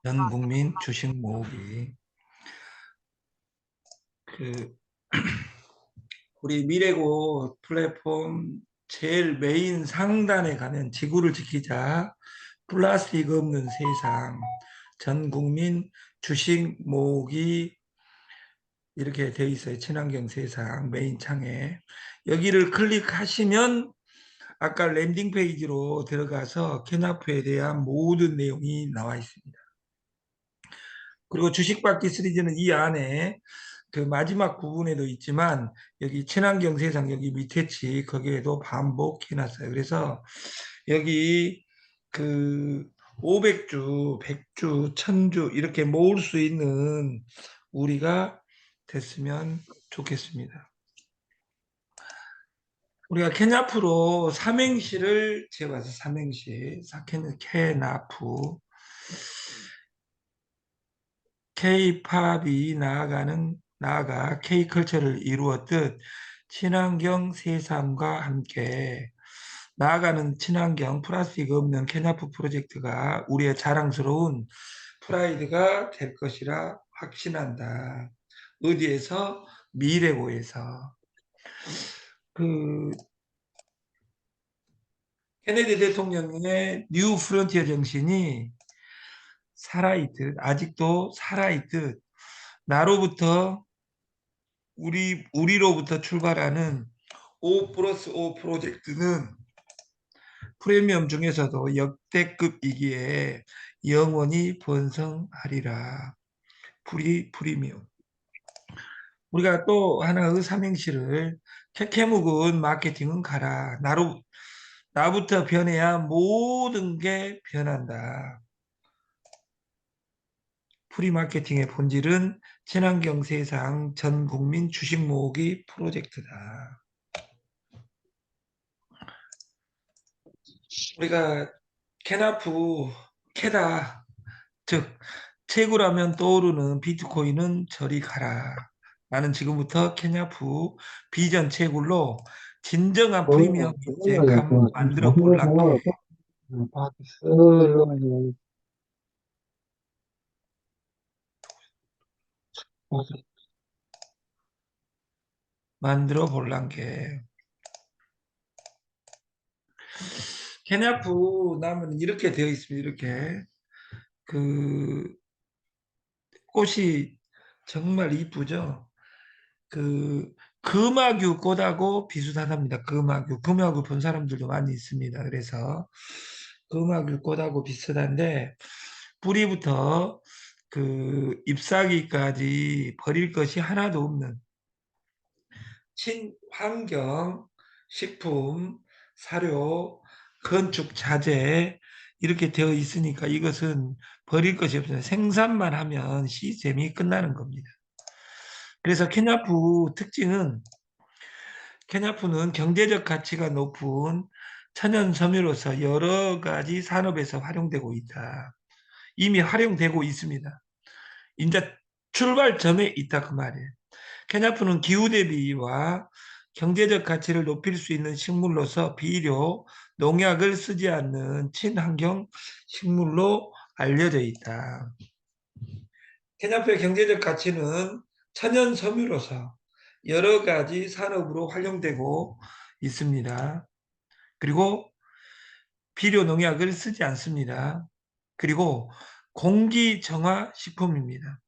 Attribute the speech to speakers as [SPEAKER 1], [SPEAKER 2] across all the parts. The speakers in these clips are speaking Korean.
[SPEAKER 1] 전 국민 주식 모으기. 그 우리 미래고 플랫폼 제일 메인 상단에 가면 지구를 지키자, 플라스틱 없는 세상, 전 국민 주식 모으기 이렇게 돼 있어요. 친환경 세상 메인 창에. 여기를 클릭하시면 아까 랜딩 페이지로 들어가서 캐나프에 대한 모든 내용이 나와 있습니다. 그리고 주식받기 시리즈는 이 안에 그 마지막 부분에도 있지만 여기 친환경 세상 여기 밑에치 거기에도 반복해 놨어요. 그래서 여기 그 500주, 100주, 1000주 이렇게 모을 수 있는 우리가 됐으면 좋겠습니다. 우리가 캐나프로 삼행시를 지어봐서 삼행시. 캐나프. K-팝이 나아가 K-컬처를 이루었듯 친환경 세상과 함께 나아가는 친환경 플라스틱 없는 캐나프 프로젝트가 우리의 자랑스러운 프라이드가 될 것이라 확신한다. 어디에서? 미래고에서. 그 케네디 대통령의 뉴 프론티어 정신이 살아있듯, 아직도 살아있듯, 나로부터 우리로부터 출발하는 5 플러스 5 프로젝트는 프리미엄 중에서도 역대급이기에 영원히 번성하리라. 프리미엄. 우리가 또 하나의 삼행시를 캐캐묵은 마케팅은 가라. 나부터 변해야 모든 게 변한다. 프리마케팅의 본질은 친환경 세상 전 국민 주식 모으기 프로젝트다. 우리가 캐나프, 캐다, 즉 채굴하면 떠오르는 비트코인은 저리 가라. 나는 지금부터 캐나프 비전 채굴로 진정한 프리미엄 인생 한번 만들어 볼란게. 만들어 볼란게. 캐나프 나무는 이렇게 되어 있습니다. 이렇게 그 꽃이 정말 이쁘죠. 그 금화규 꽃하고 비슷하답니다. 금화규 본 사람들도 많이 있습니다. 그래서 금화규 꽃하고 비슷한데 뿌리부터 그 잎사귀까지 버릴 것이 하나도 없는 친환경 식품, 사료, 건축 자재 이렇게 되어 있으니까 이것은 버릴 것이 없어요. 생산만 하면 시스템이 끝나는 겁니다. 그래서 케냐프는 경제적 가치가 높은 천연 섬유로서 여러 가지 산업에서 활용되고 있다. 이미 활용되고 있습니다. 이제 출발점에 있다 그 말이에요. 케냐프는 기후 대비와 경제적 가치를 높일 수 있는 식물로서 비료, 농약을 쓰지 않는 친환경 식물로 알려져 있다. 케냐프의 경제적 가치는 천연 섬유로서 여러 가지 산업으로 활용되고 있습니다. 그리고 비료 농약을 쓰지 않습니다. 그리고 공기 정화 식품입니다.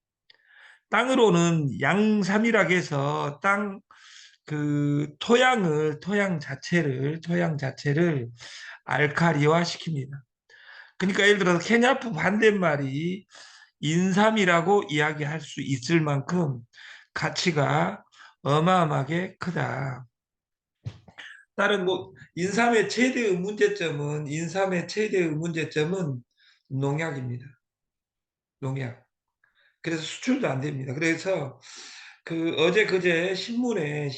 [SPEAKER 1] 땅으로는 양삼이라고 해서 땅 토양 자체를 알카리화 시킵니다. 그러니까 예를 들어서 케냐프 반대말이 인삼이라고 이야기할 수 있을 만큼 가치가 어마어마하게 크다. 다른 인삼의 최대의 문제점은 농약입니다. 농약. 그래서 수출도 안 됩니다. 그래서 그 어제 그제 신문에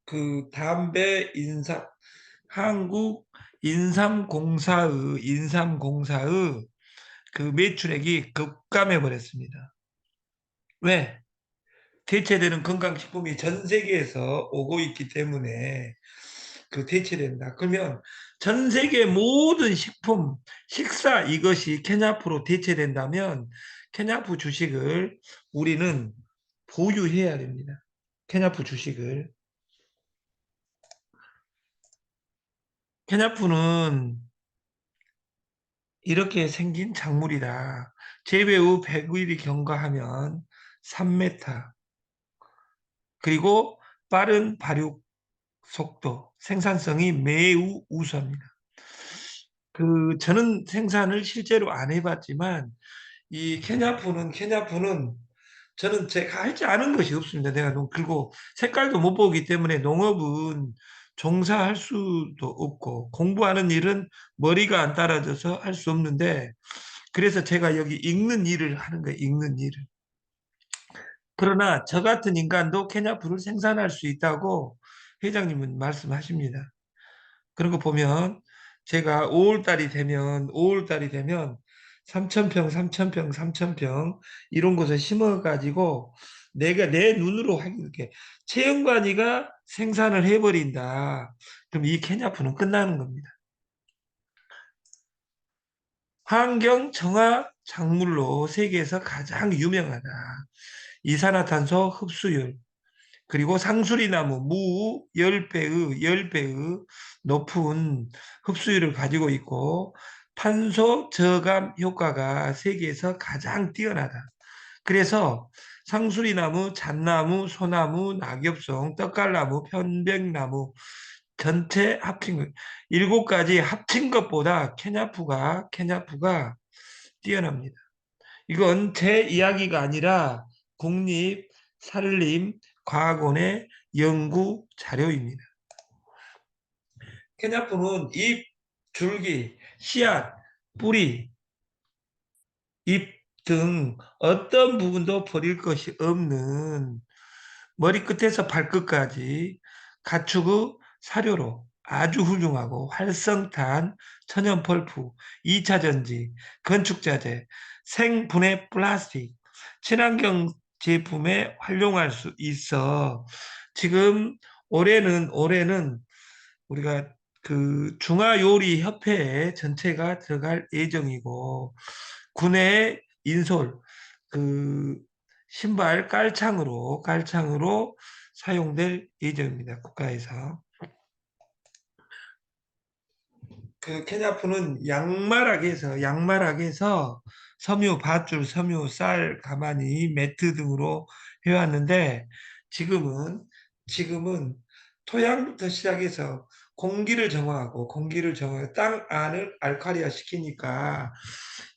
[SPEAKER 1] 그 담배 인삼 한국 인삼공사의 그 매출액이 급감해 버렸습니다. 왜? 대체되는 건강식품이 전 세계에서 오고 있기 때문에 그 대체된다. 그러면 전 세계 모든 식품, 식사 이것이 케냐프로 대체된다면 케냐프 주식을 우리는 보유해야 됩니다. 케냐프 주식을. 케냐프는 이렇게 생긴 작물이다. 재배 후 100일이 경과하면 3m. 그리고 빠른 발육 속도, 생산성이 매우 우수합니다. 저는 생산을 실제로 안 해봤지만 이 케냐프는 저는 제가 할지 아는 것이 없습니다. 내가 너무 그리고 색깔도 못 보기 때문에 농업은 종사할 수도 없고 공부하는 일은 머리가 안 따라줘서 할 수 없는데 그래서 제가 여기 읽는 일을 하는 거예요. 읽는 일을. 그러나 저 같은 인간도 케냐프를 생산할 수 있다고 회장님은 말씀하십니다. 그런 거 보면 제가 5월달이 되면 3,000평, 3,000평, 3,000평 이런 곳에 심어가지고 내가 내 눈으로 이렇게 채영관이가 생산을 해버린다. 그럼 이 케냐프는 끝나는 겁니다. 환경 정화 작물로 세계에서 가장 유명하다. 이산화탄소 흡수율, 그리고 상수리나무, 무 10배의 높은 흡수율을 가지고 있고 탄소 저감 효과가 세계에서 가장 뛰어나다. 그래서 상수리나무, 잣나무, 소나무, 낙엽송, 떡갈나무, 편백나무 전체 합친 것, 7가지 합친 것보다 케냐프가 뛰어납니다. 이건 제 이야기가 아니라 국립산림과학원의 연구 자료입니다. 케냐프는 잎, 줄기, 씨앗, 뿌리, 잎 등 어떤 부분도 버릴 것이 없는 머리끝에서 발끝까지 가축의 사료로 아주 훌륭하고 활성탄, 천연 펄프, 2차 전지, 건축자재, 생분해 플라스틱, 친환경 제품에 활용할 수 있어 지금 올해는 우리가 중화요리협회에 전체가 들어갈 예정이고 국내 인솔 그 신발 깔창으로 사용될 예정입니다. 국가에서. 케냐프는 양말하게해서 섬유, 밧줄, 섬유, 쌀, 가마니, 매트 등으로 해왔는데 지금은 지금은 토양부터 시작해서 공기를 정화하고 땅 안을 알칼리화 시키니까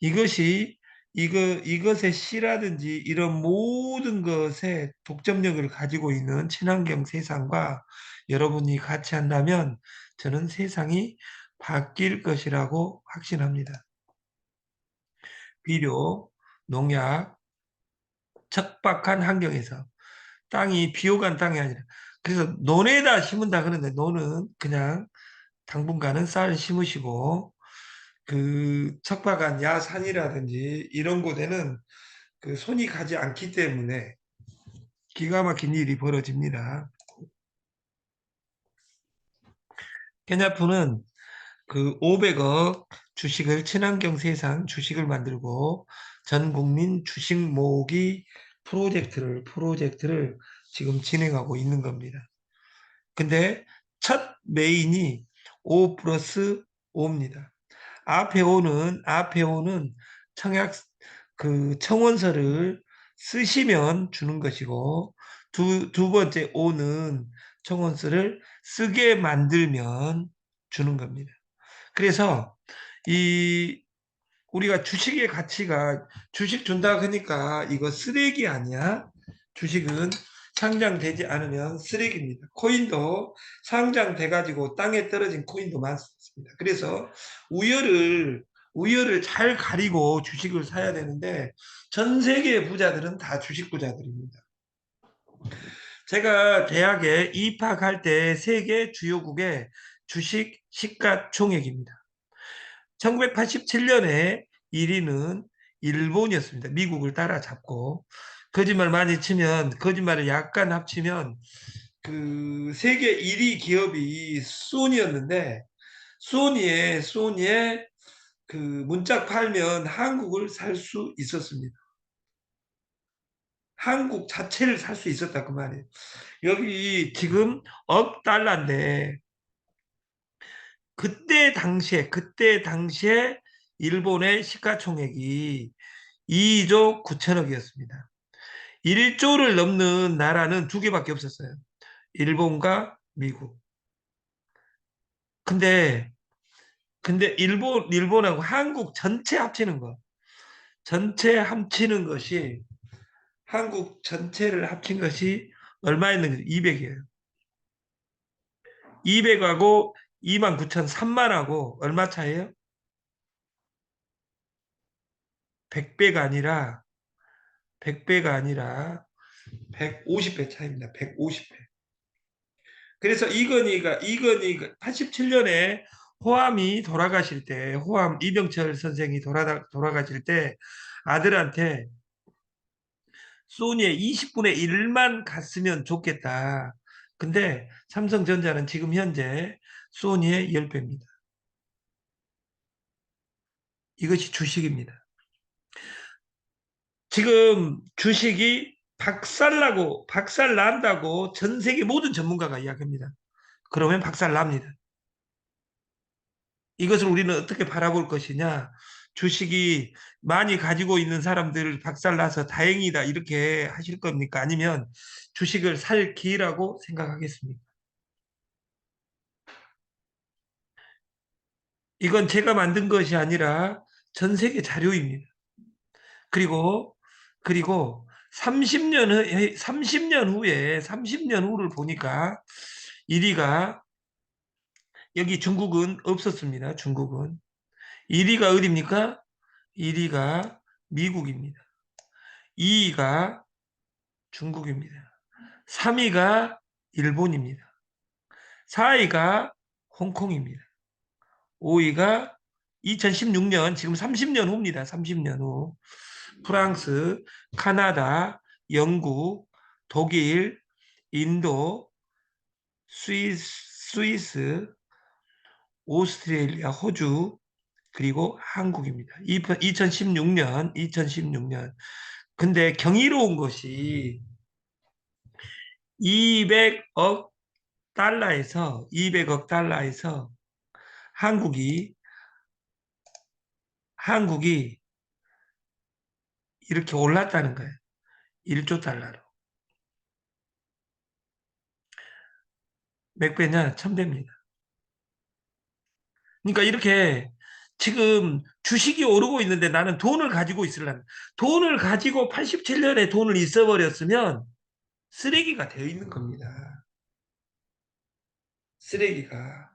[SPEAKER 1] 이것의 씨라든지 이런 모든 것에 독점력을 가지고 있는 친환경 세상과 여러분이 같이 한다면 저는 세상이 바뀔 것이라고 확신합니다. 비료, 농약, 척박한 환경에서 땅이 비옥한 땅이 아니라 그래서 논에다 심은다 그러는데 논은 그냥 당분간은 쌀 심으시고 척박한 야산이라든지 이런 곳에는 손이 가지 않기 때문에 기가 막힌 일이 벌어집니다. 케냐프는 500억 주식을 친환경 세상 주식을 만들고 전 국민 주식 모으기 프로젝트를 지금 진행하고 있는 겁니다. 근데 첫 메인이 5 플러스 5입니다. 앞에 오는 청약 청원서를 쓰시면 주는 것이고 두 번째 오는 청원서를 쓰게 만들면 주는 겁니다. 그래서 이 우리가 주식의 가치가 주식 준다 그러니까 이거 쓰레기 아니야? 주식은 상장되지 않으면 쓰레기입니다. 코인도 상장돼 가지고 땅에 떨어진 코인도 많습니다. 그래서 우열을 잘 가리고 주식을 사야 되는데 전 세계 부자들은 다 주식 부자들입니다. 제가 대학에 입학할 때 세계 주요국의 주식 시가총액입니다. 1987년에 1위는 일본이었습니다. 미국을 따라잡고 거짓말을 약간 합치면 세계 1위 기업이 소니였는데 소니에 그 문짝 팔면 한국을 살 수 있었습니다. 한국 자체를 살 수 있었다 그 말이에요. 여기 지금 억 달러인데 그때 당시에 일본의 시가총액이 2조 9천억이었습니다. 1조를 넘는 나라는 두 개밖에 없었어요. 일본과 미국. 근데 일본하고 한국 전체 합치는 것이 한국 전체를 합친 것이 얼마였는지 200이에요. 200하고 2만 9천 3만하고 얼마 차이에요? 100배가 아니라 100배가 아니라 150배 차이입니다. 150배. 그래서 이건희가 87년에 호암이 돌아가실 때, 호암 이병철 선생이 돌아가실 때 아들한테 소니의 20분의 1만 갔으면 좋겠다. 근데 삼성전자는 지금 현재 소니의 10배입니다. 이것이 주식입니다. 지금 주식이 박살 난다고 전 세계 모든 전문가가 이야기합니다. 그러면 박살 납니다. 이것을 우리는 어떻게 바라볼 것이냐? 주식이 많이 가지고 있는 사람들 박살나서 다행이다 이렇게 하실 겁니까? 아니면 주식을 살 기회라고 생각하겠습니까? 이건 제가 만든 것이 아니라 전 세계 자료입니다. 그리고 그리고 30년 후를 보니까 1위가 여기 중국은 없었습니다. 중국은 1위가 어디입니까? 1위가 미국입니다. 2위가 중국입니다. 3위가 일본입니다. 4위가 홍콩입니다. 5위가 2016년, 지금 30년 후입니다. 30년 후. 프랑스, 카나다, 영국, 독일, 인도, 스위스, 오스트레일리아, 호주, 그리고 한국입니다. 2016년. 근데 경이로운 것이 200억 200억 달러에서 한국이 한국이 이렇게 올랐다는 거예요. 1조 달러로. 몇 배냐? 1000배입니다. 그러니까 이렇게 지금 주식이 오르고 있는데 나는 돈을 가지고 있으려면 돈을 가지고 87년에 돈을 있어버렸으면 쓰레기가 되어 있는 겁니다. 쓰레기가.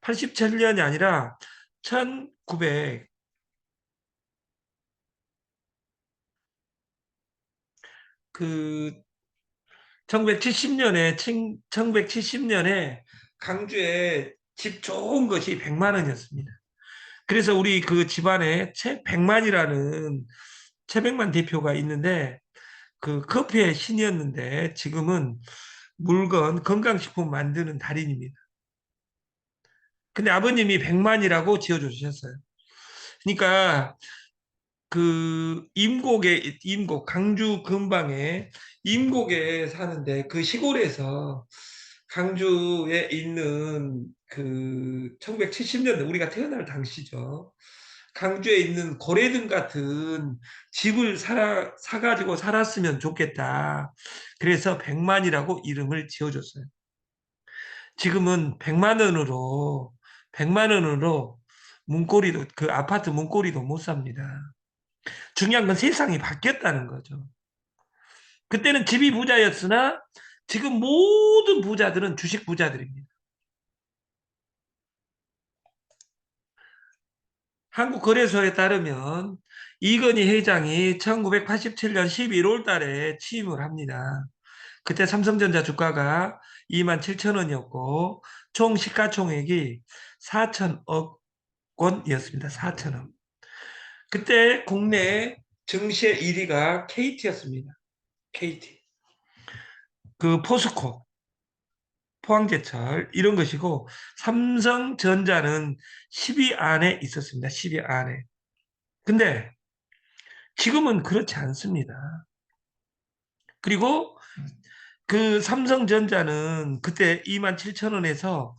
[SPEAKER 1] 87년이 아니라 1900, 그 1970년에 강주에 집 좋은 것이 100만 원이었습니다. 그래서 우리 그 집안에 최백만 대표가 있는데 그 커피의 신이었는데 지금은 건강식품 만드는 달인입니다. 근데 아버님이 100만이라고 지어주셨어요. 그러니까 그 강주 근방에 임곡에 사는데 그 시골에서 강주에 있는 그 1970년대 우리가 태어날 당시죠. 강주에 있는 고래등 같은 집을 사가지고 살았으면 좋겠다. 그래서 100만이라고 이름을 지어줬어요. 지금은 100만 원으로 그 아파트 문고리도 못 삽니다. 중요한 건 세상이 바뀌었다는 거죠. 그때는 집이 부자였으나 지금 모든 부자들은 주식 부자들입니다. 한국거래소에 따르면 이건희 회장이 1987년 11월 달에 취임을 합니다. 그때 삼성전자 주가가 2만 7천 원이었고 총 시가총액이 4천억 원이었습니다. 4천억. 그때 국내 증시의 1위가 KT였습니다. KT. 그 포항제철 이런 것이고 삼성전자는 10위 안에 있었습니다. 10위 안에. 근데 지금은 그렇지 않습니다. 그리고 그 삼성전자는 그때 27,000원에서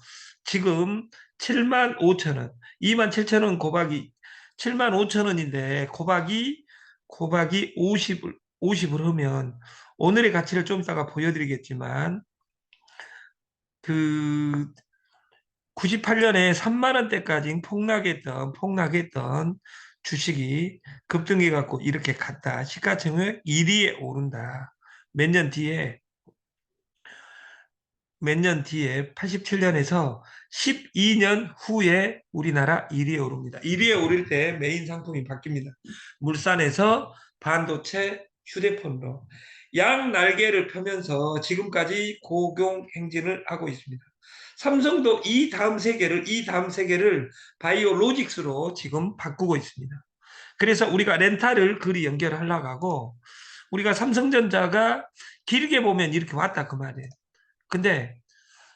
[SPEAKER 1] 지금 75,000원, 27,000원 고박이 75,000원인데 고박이 50을 하면 오늘의 가치를 좀 이따가 보여드리겠지만 그 98년에 3만 원대까지 폭락했던 주식이 급등해 갖고 이렇게 갔다. 시가총액 1위에 오른다. 몇 년 뒤에 몇 년 뒤에 87년에서 12년 후에 우리나라 1위에 오릅니다. 1위에 오를 때 메인 상품이 바뀝니다. 물산에서 반도체, 휴대폰으로 양 날개를 펴면서 지금까지 고공 행진을 하고 있습니다. 삼성도 이 다음 세계를 바이오 로직스로 지금 바꾸고 있습니다. 그래서 우리가 렌탈을 그리 연결하려고 하고 우리가 길게 보면 이렇게 왔다 그 말이에요. 근데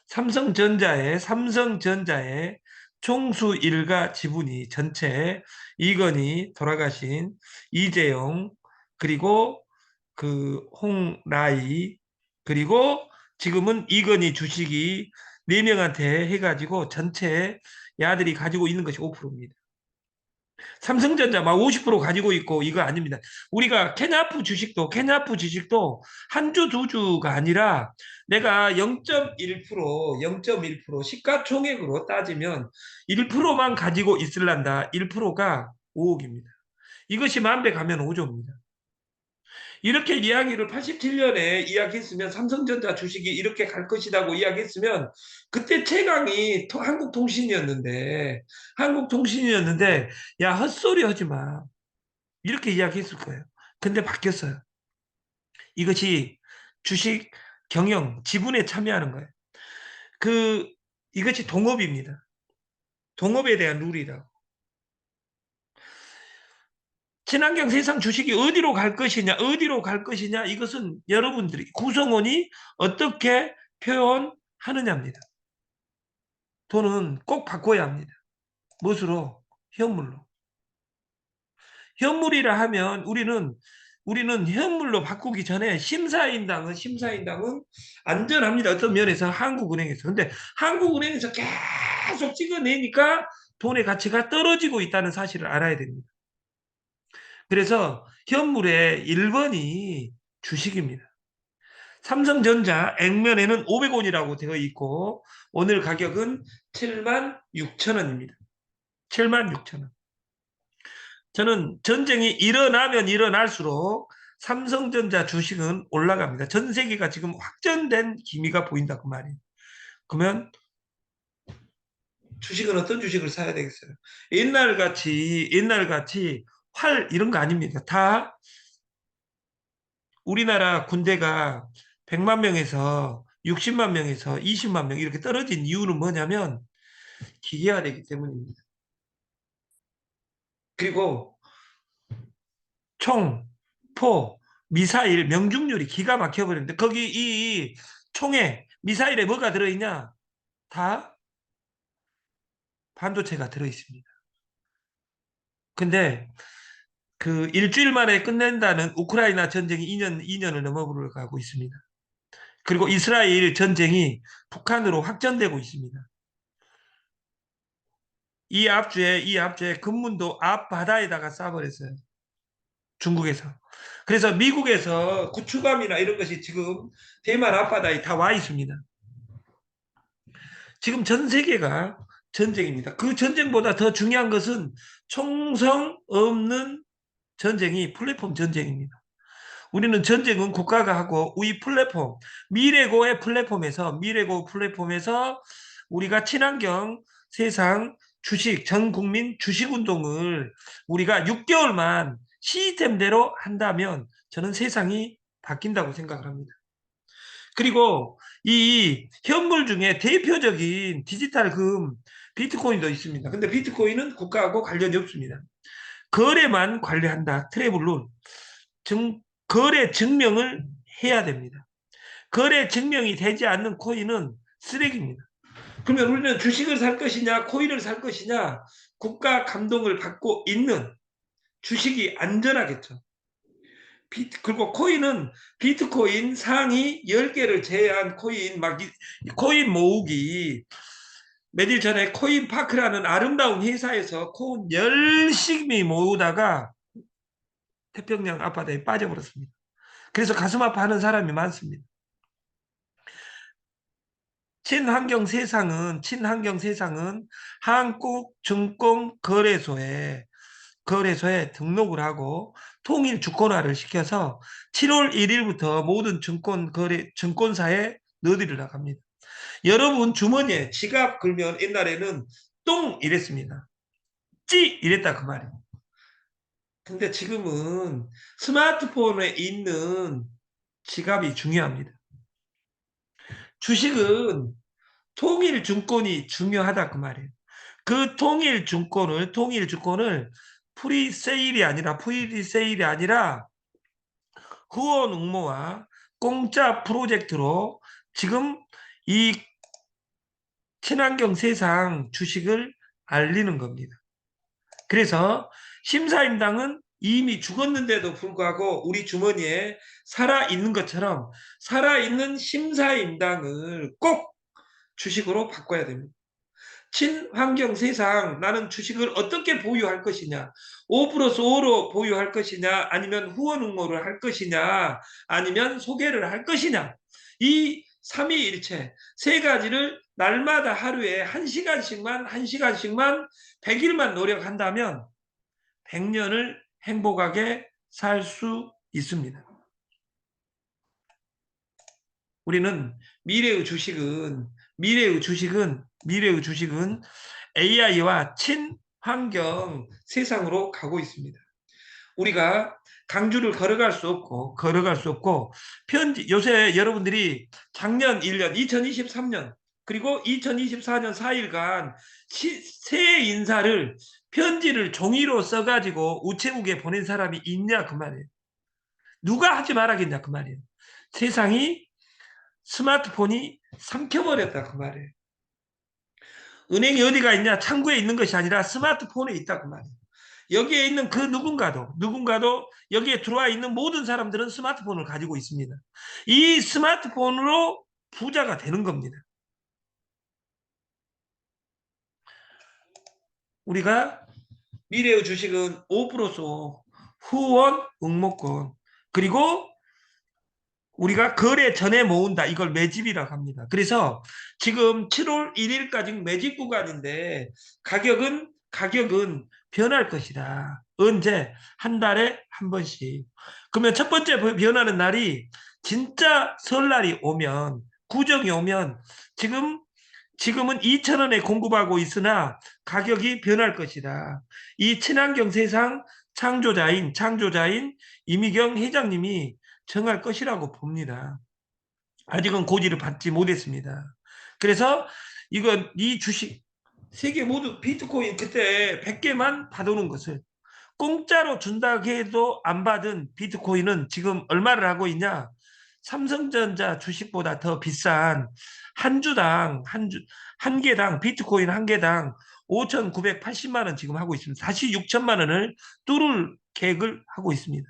[SPEAKER 1] 삼성전자의 총수 일가 지분이 전체 이건희 돌아가신 이재용 그리고 그 홍라이 그리고 지금은 이건희 주식이 네 명한테 해가지고 전체 야들이 가지고 있는 것이 5%입니다. 삼성전자 막 50% 가지고 있고 이거 아닙니다. 우리가 케냐프 주식도 한 주, 두 주가 아니라 내가 0.1% 시가총액으로 따지면 1%만 가지고 있을란다. 1%가 5억입니다. 이것이 만 배 가면 5조입니다. 이렇게 이야기를 87년에 이야기했으면 삼성전자 주식이 이렇게 갈 것이라고 이야기했으면 그때 최강이 한국통신이었는데 야 헛소리 하지 마 이렇게 이야기했을 거예요. 근데 바뀌었어요. 이것이 주식 경영 지분에 참여하는 거예요. 그 이것이 동업입니다. 동업에 대한 룰이라고. 친환경 세상 주식이 어디로 갈 것이냐, 이것은 여러분들이, 구성원이 어떻게 표현하느냐입니다. 돈은 꼭 바꿔야 합니다. 무엇으로? 현물로. 현물이라 하면 우리는 현물로 바꾸기 전에 심사인당은 안전합니다. 어떤 면에서 한국은행에서. 근데 한국은행에서 계속 찍어내니까 돈의 가치가 떨어지고 있다는 사실을 알아야 됩니다. 그래서 현물의 1번이 주식입니다. 삼성전자 액면에는 500원이라고 되어 있고 오늘 가격은 76,000원입니다. 76,000원. 저는 전쟁이 일어나면 일어날수록 삼성전자 주식은 올라갑니다. 전 세계가 지금 확전된 기미가 보인다 그 말이에요. 그러면 주식은 어떤 주식을 사야 되겠어요? 옛날같이 활 이런 거 아닙니다. 다 우리나라 군대가 100만 명에서 60만 명에서 20만 명 이렇게 떨어진 이유는 뭐냐면 기계화되기 때문입니다. 그리고 총, 포, 미사일 명중률이 기가 막혀버리는데 거기 이 총에 미사일에 뭐가 들어있냐? 다 반도체가 들어있습니다. 근데 그 일주일 만에 끝낸다는 우크라이나 전쟁이 2년을 넘어가고 있습니다. 그리고 이스라엘 전쟁이 북한으로 확전되고 있습니다. 이 앞주에 금문도 앞바다에다가 쏴버렸어요. 중국에서. 그래서 미국에서 구축함이나 이런 것이 지금 대만 앞바다에 다 와 있습니다. 지금 전 세계가 전쟁입니다. 그 전쟁보다 더 중요한 것은 총성 없는 전쟁이 플랫폼 전쟁입니다. 우리는 전쟁은 국가가 하고 우리 미래고 플랫폼에서 우리가 친환경 세상 전 국민 주식 운동을 우리가 6개월만 시스템대로 한다면 저는 세상이 바뀐다고 생각을 합니다. 그리고 이 현물 중에 대표적인 디지털 비트코인도 있습니다. 근데 비트코인은 국가하고 관련이 없습니다. 거래만 관리한다. 트래블 룰. 거래 증명을 해야 됩니다. 거래 증명이 되지 않는 코인은 쓰레기입니다. 그러면 우리는 주식을 살 것이냐, 코인을 살 것이냐, 국가 감독을 받고 있는 주식이 안전하겠죠. 그리고 코인은 비트코인 상위 10개를 제외한 코인, 코인 모으기. 며칠 전에 코인파크라는 아름다운 회사에서 코인 열심히 모으다가 태평양 앞바다에 빠져버렸습니다. 그래서 가슴 아파하는 사람이 많습니다. 친환경 세상은 한국증권거래소에 등록을 하고 통일 주권화를 시켜서 7월 1일부터 모든 증권사에 넣어드리려고 합니다. 여러분 주머니에 지갑 걸면 옛날에는 똥 이랬습니다. 찌 이랬다 그 말이에요. 근데 지금은 스마트폰에 있는 지갑이 중요합니다. 주식은 통일증권이 중요하다 그 말이에요. 그 통일주권을 프리세일이 아니라 후원 응모와 공짜 프로젝트로 지금 이 친환경 세상 주식을 알리는 겁니다. 그래서 심사임당은 이미 죽었는데도 불구하고 우리 주머니에 살아있는 것처럼 살아있는 심사임당을 꼭 주식으로 바꿔야 됩니다. 친환경 세상 나는 주식을 어떻게 보유할 것이냐 5+5로 보유할 것이냐 아니면 후원 응모를 할 것이냐 아니면 소개를 할 것이냐 이 삼위일체 세 가지를 날마다 하루에 1시간씩만 100일만 노력한다면 100년을 행복하게 살 수 있습니다. 우리는 미래의 주식은 AI와 친환경 세상으로 가고 있습니다. 우리가 강주를 걸어갈 수 없고 요새 여러분들이 작년 1년 2023년 그리고 2024년 4일간 새 인사를 편지를 종이로 써가지고 우체국에 보낸 사람이 있냐 그 말이에요. 누가 하지 말아겠냐 그 말이에요. 세상이 스마트폰이 삼켜버렸다 그 말이에요. 은행이 어디가 있냐 창구에 있는 것이 아니라 스마트폰에 있다 그 말이에요. 여기에 있는 그 누군가도 여기에 들어와 있는 모든 사람들은 스마트폰을 가지고 있습니다. 이 스마트폰으로 부자가 되는 겁니다. 우리가 미래의 주식은 5%소 후원 응모권 그리고 우리가 거래 전에 모은다. 이걸 매집이라고 합니다. 그래서 지금 7월 1일까지 매집 구간인데 가격은 변할 것이다. 언제? 한 달에 한 번씩. 그러면 첫 번째 변하는 날이 진짜 설날이 오면 구정이 오면 지금은 2,000원에 공급하고 있으나 가격이 변할 것이다. 이 친환경 세상 창조자인 이미경 회장님이 정할 것이라고 봅니다. 아직은 고지를 받지 못했습니다. 그래서 이 주식 세계 모두 비트코인 그때 100개만 받아오는 것을 공짜로 준다고 해도 안 받은 비트코인은 지금 얼마를 하고 있냐? 삼성전자 주식보다 더 비싼 한 개당 비트코인 한 개당 5,980만 원 지금 하고 있습니다. 다시 6천만 원을 뚫을 계획을 하고 있습니다.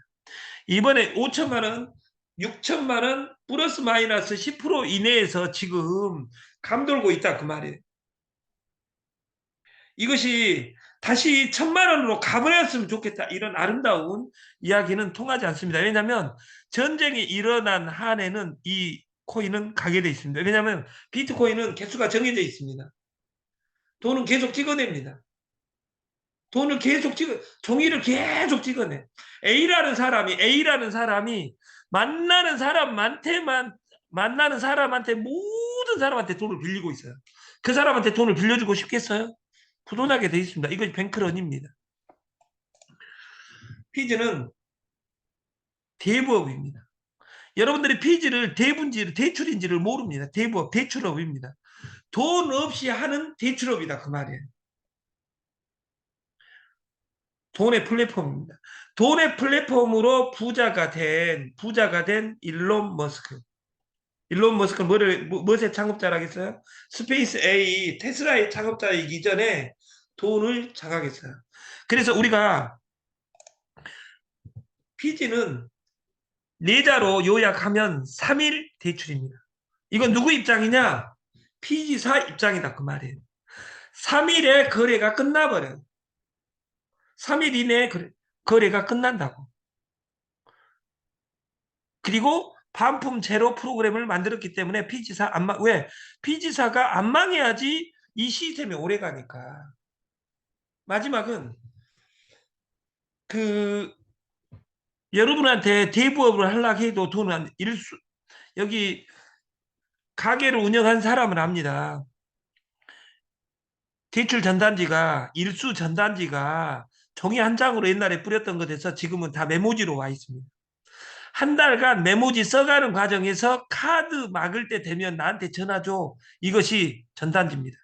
[SPEAKER 1] 이번에 5천만 원, 6천만 원 플러스 마이너스 10% 이내에서 지금 감돌고 있다 그 말이에요. 이것이 다시 1,000만 원으로 가버렸으면 좋겠다. 이런 아름다운 이야기는 통하지 않습니다. 왜냐하면 전쟁이 일어난 한에는 이 코인은 가게 돼 있습니다. 왜냐하면 비트코인은 개수가 정해져 있습니다. 돈은 계속 찍어냅니다. 종이를 계속 찍어내. A라는 사람이 만나는 사람한테 모든 사람한테 돈을 빌리고 있어요. 그 사람한테 돈을 빌려주고 싶겠어요? 부도나게 돼 있습니다. 이것이 뱅크런입니다. 피즈는 대부업입니다. 여러분들이 피즈를 대출인지를 모릅니다. 대출업입니다. 돈 없이 하는 대출업이다 그 말이에요. 돈의 플랫폼입니다. 돈의 플랫폼으로 부자가 된 일론 머스크. 일론 머스크는 무엇의 창업자라겠어요? 스페이스 A, 테슬라의 창업자이기 전에 돈을 장악했어요. 그래서 우리가 피지는 네자로 요약하면 3일 대출입니다. 이건 누구 입장이냐? 피지사 입장이다 그 말이에요. 3일에 거래가 끝나버려요. 3일 이내에 거래가 끝난다고. 그리고 반품 제로 프로그램을 만들었기 때문에 피지사 왜? 피지사가 안 망해야지 이 시스템이 오래 가니까. 마지막은 그 여러분한테 대부업을 하려고 해도 돈은 여기 가게를 운영한 사람은 압니다. 대출 전단지가 일수 전단지가 종이 한 장으로 옛날에 뿌렸던 것에서 지금은 다 메모지로 와 있습니다. 한 달간 메모지 써가는 과정에서 카드 막을 때 되면 나한테 전화 줘. 이것이 전단지입니다.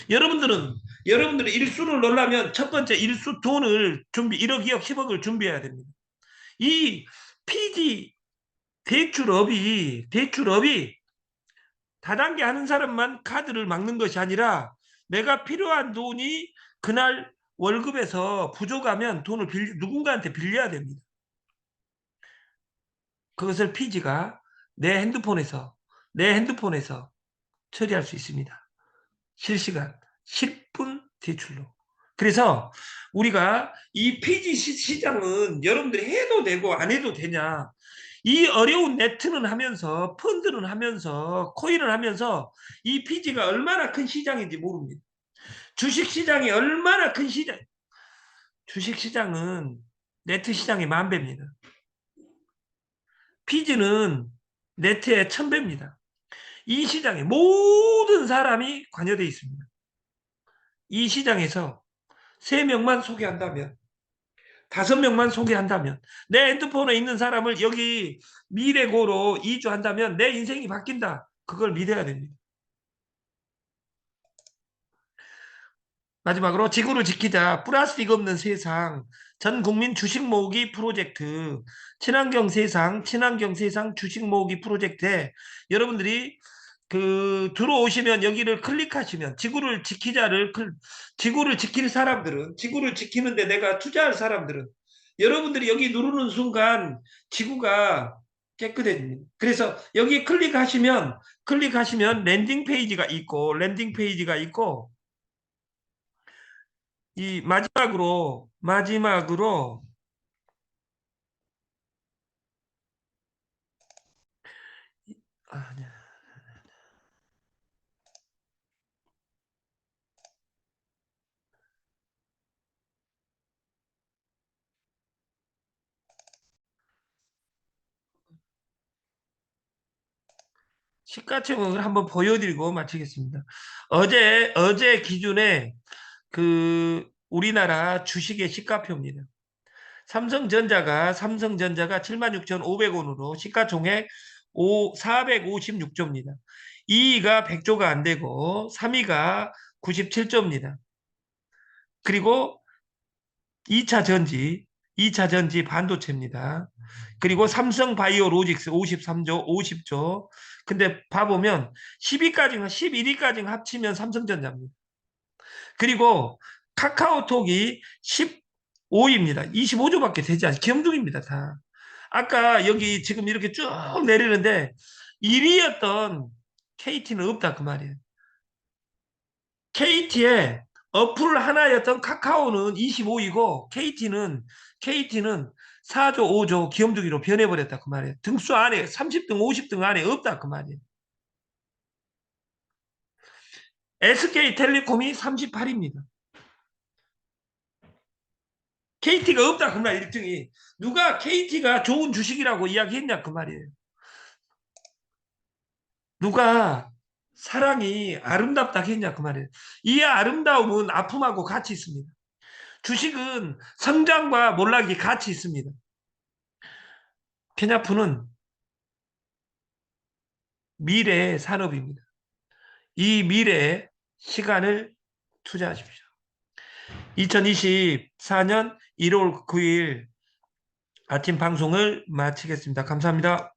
[SPEAKER 1] 여러분들은 일수를 넣으려면 첫 번째 일수 돈을 1억, 2억, 10억을 준비해야 됩니다. 이 PD 대출업이 다단계 하는 사람만 카드를 막는 것이 아니라 내가 필요한 돈이 그날 월급에서 부족하면 돈을 누군가한테 빌려야 됩니다. 그것을 피지가 내 핸드폰에서 처리할 수 있습니다. 실시간 10분 대출로. 그래서 우리가 이 피지 시장은 여러분들이 해도 되고 안 해도 되냐. 이 어려운 네트는 하면서 펀드는 하면서 코인을 하면서 이 피지가 얼마나 큰 시장인지 모릅니다. 주식시장이 얼마나 큰 시장. 주식시장은 네트 시장의 10,000배입니다. 피지는 네트의 1,000배입니다. 이 시장에 모든 사람이 관여되어 있습니다. 이 시장에서 3명만 소개한다면, 5명만 소개한다면, 내 핸드폰에 있는 사람을 여기 미래고로 이주한다면 내 인생이 바뀐다. 그걸 믿어야 됩니다. 마지막으로 지구를 지키자 플라스틱 없는 세상 전 국민 주식 모으기 프로젝트 친환경 세상 주식 모으기 프로젝트에 여러분들이 들어오시면 여기를 클릭하시면 지구를 지킬 사람들은 지구를 지키는데 내가 투자할 사람들은 여러분들이 여기 누르는 순간 지구가 깨끗해집니다. 그래서 여기 클릭하시면 랜딩 페이지가 있고 이 마지막으로 네. 시가총액을 한번 보여드리고 마치겠습니다. 어제 기준에 우리나라 주식의 시가표입니다. 삼성전자가 76,500원으로 시가총액 456조입니다. 2위가 100조가 안 되고 3위가 97조입니다. 그리고 2차 전지 반도체입니다. 그리고 삼성바이오로직스 50조. 근데 봐보면 11위까지 합치면 삼성전자입니다. 그리고 카카오톡이 15위입니다. 25조밖에 되지 않아요. 겸둥입니다, 다. 아까 여기 지금 이렇게 쭉 내리는데 1위였던 KT는 없다 그 말이에요. KT에 어플 하나였던 카카오는 25위고 KT는 4조, 5조 기염두기로 변해버렸다 그 말이에요. 등수 안에 30등, 50등 안에 없다 그 말이에요. SK텔레콤이 38위입니다. KT가 없다 그 말 1등이. 누가 KT가 좋은 주식이라고 이야기했냐 그 말이에요. 누가 사랑이 아름답다 했냐 그 말이에요. 이 아름다움은 아픔하고 같이 있습니다. 주식은 성장과 몰락이 같이 있습니다. 케냐프는 미래의 산업입니다. 이 미래에 시간을 투자하십시오. 2024년 1월 9일 아침 방송을 마치겠습니다. 감사합니다.